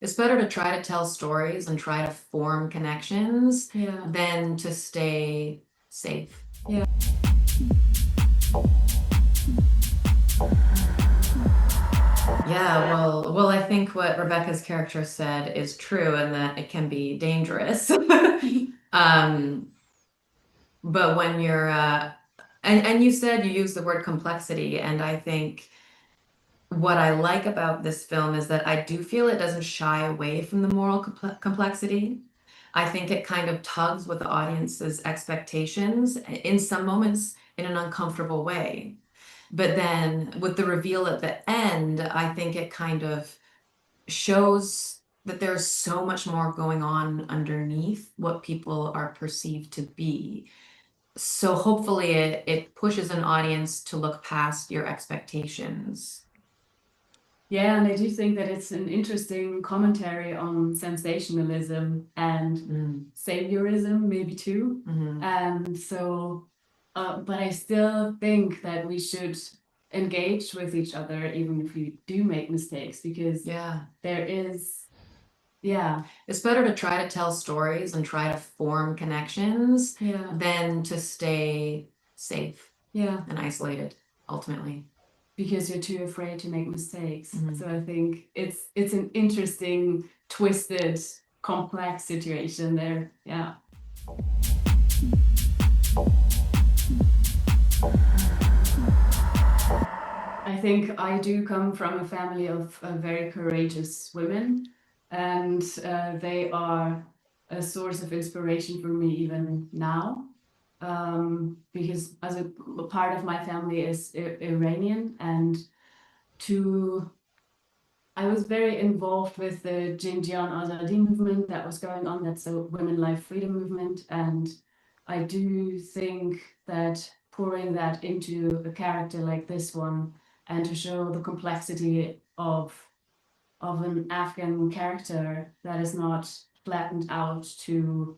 It's better to try to tell stories and try to form connections than to stay safe. Yeah. Yeah, well, I think what Rebecca's character said is true, and that it can be dangerous. But when you're, and you said you use the word complexity, and I think what I like about this film is that I do feel it doesn't shy away from the moral complexity. I think it kind of tugs with the audience's expectations in some moments in an uncomfortable way. But then with the reveal at the end, I think it kind of shows that there's so much more going on underneath what people are perceived to be. So hopefully it pushes an audience to look past your expectations. Yeah, and I do think that it's an interesting commentary on sensationalism and saviorism, maybe too. And so, but I still think that we should engage with each other, even if we do make mistakes, because there is, It's better to try to tell stories and try to form connections than to stay safe and isolated, ultimately. Because you're too afraid to make mistakes. So I think it's an interesting, twisted, complex situation there. Yeah. I think I do come from a family of very courageous women, and they are a source of inspiration for me even now. Because as a part of my family is Iranian, and I was very involved with the Jinjian Azadi movement that was going on. That's the Women Life Freedom movement, and I do think that pouring that into a character like this one, and to show the complexity of an Afghan character that is not flattened out to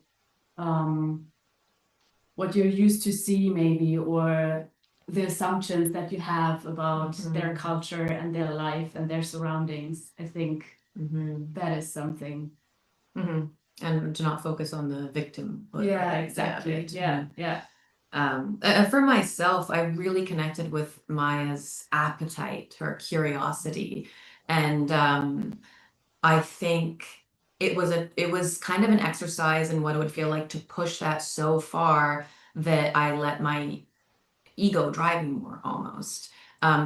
what you're used to see maybe, or the assumptions that you have about their culture and their life and their surroundings. I think that is something. And to not focus on the victim. Yeah, exactly. Yeah. For myself, I really connected with Maya's appetite, her curiosity, and I think it was kind of an exercise in what it would feel like to push that so far that I let my ego drive me more almost.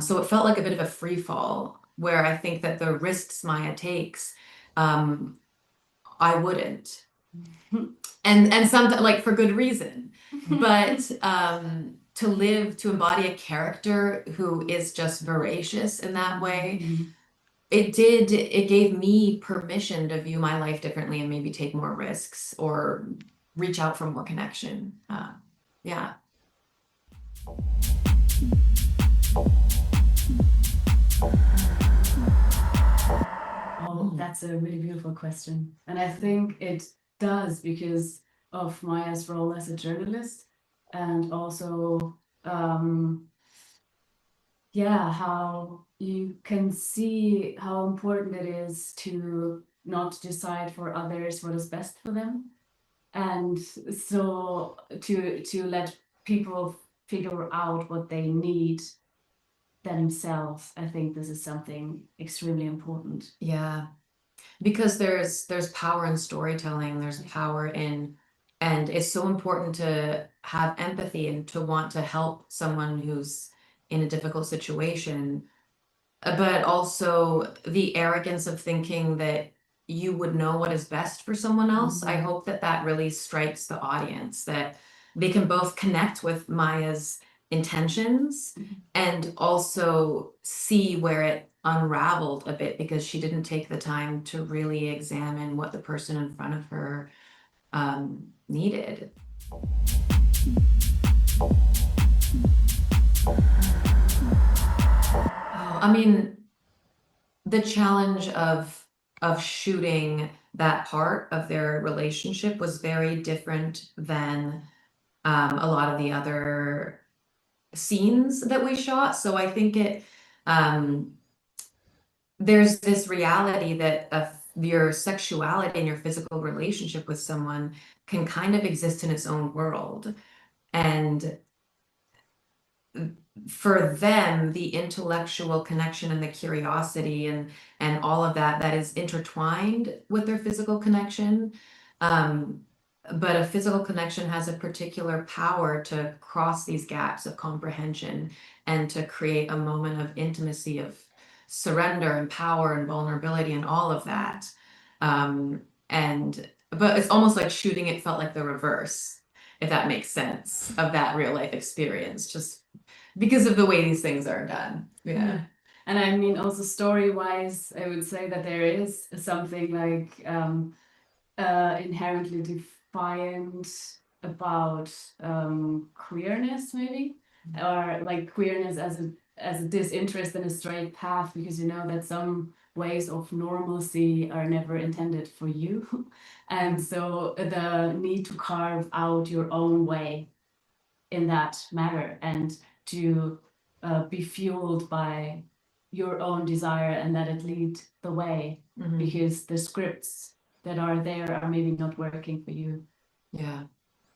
So it felt like a bit of a free fall, where I think that the risks Maya takes, I wouldn't. And sometimes, like, for good reason. But to embody a character who is just voracious in that way, it gave me permission to view my life differently and maybe take more risks or reach out for more connection. Yeah. Oh, that's a really beautiful question. And I think it does because of Maya's role as a journalist, and also how you can see how important it is to not decide for others what is best for them, and so to let people figure out what they need themselves. I think this is something extremely important. Yeah, because there's power in storytelling, there's power in, and it's so important to have empathy and to want to help someone who's in a difficult situation, but also the arrogance of thinking that you would know what is best for someone else. I hope that that really strikes the audience, that they can both connect with Maya's intentions and also see where it unraveled a bit, because she didn't take the time to really examine what the person in front of her needed. I mean, the challenge of shooting that part of their relationship was very different than a lot of the other scenes that we shot. So I think there's this reality that your sexuality and your physical relationship with someone can kind of exist in its own world. And for them, the intellectual connection and the curiosity and all of that is intertwined with their physical connection. But a physical connection has a particular power to cross these gaps of comprehension and to create a moment of intimacy, of surrender and power and vulnerability and all of that. But it's almost like shooting it felt like the reverse, if that makes sense, of that real life experience, just because of the way these things are done. Yeah. And I mean, also story-wise, I would say that there is something like inherently defiant about queerness, maybe, or like queerness as a disinterest in a straight path, because you know that some ways of normalcy are never intended for you. And so the need to carve out your own way in that matter and to be fueled by your own desire and that it lead the way, because the scripts that are there are maybe not working for you. Yeah.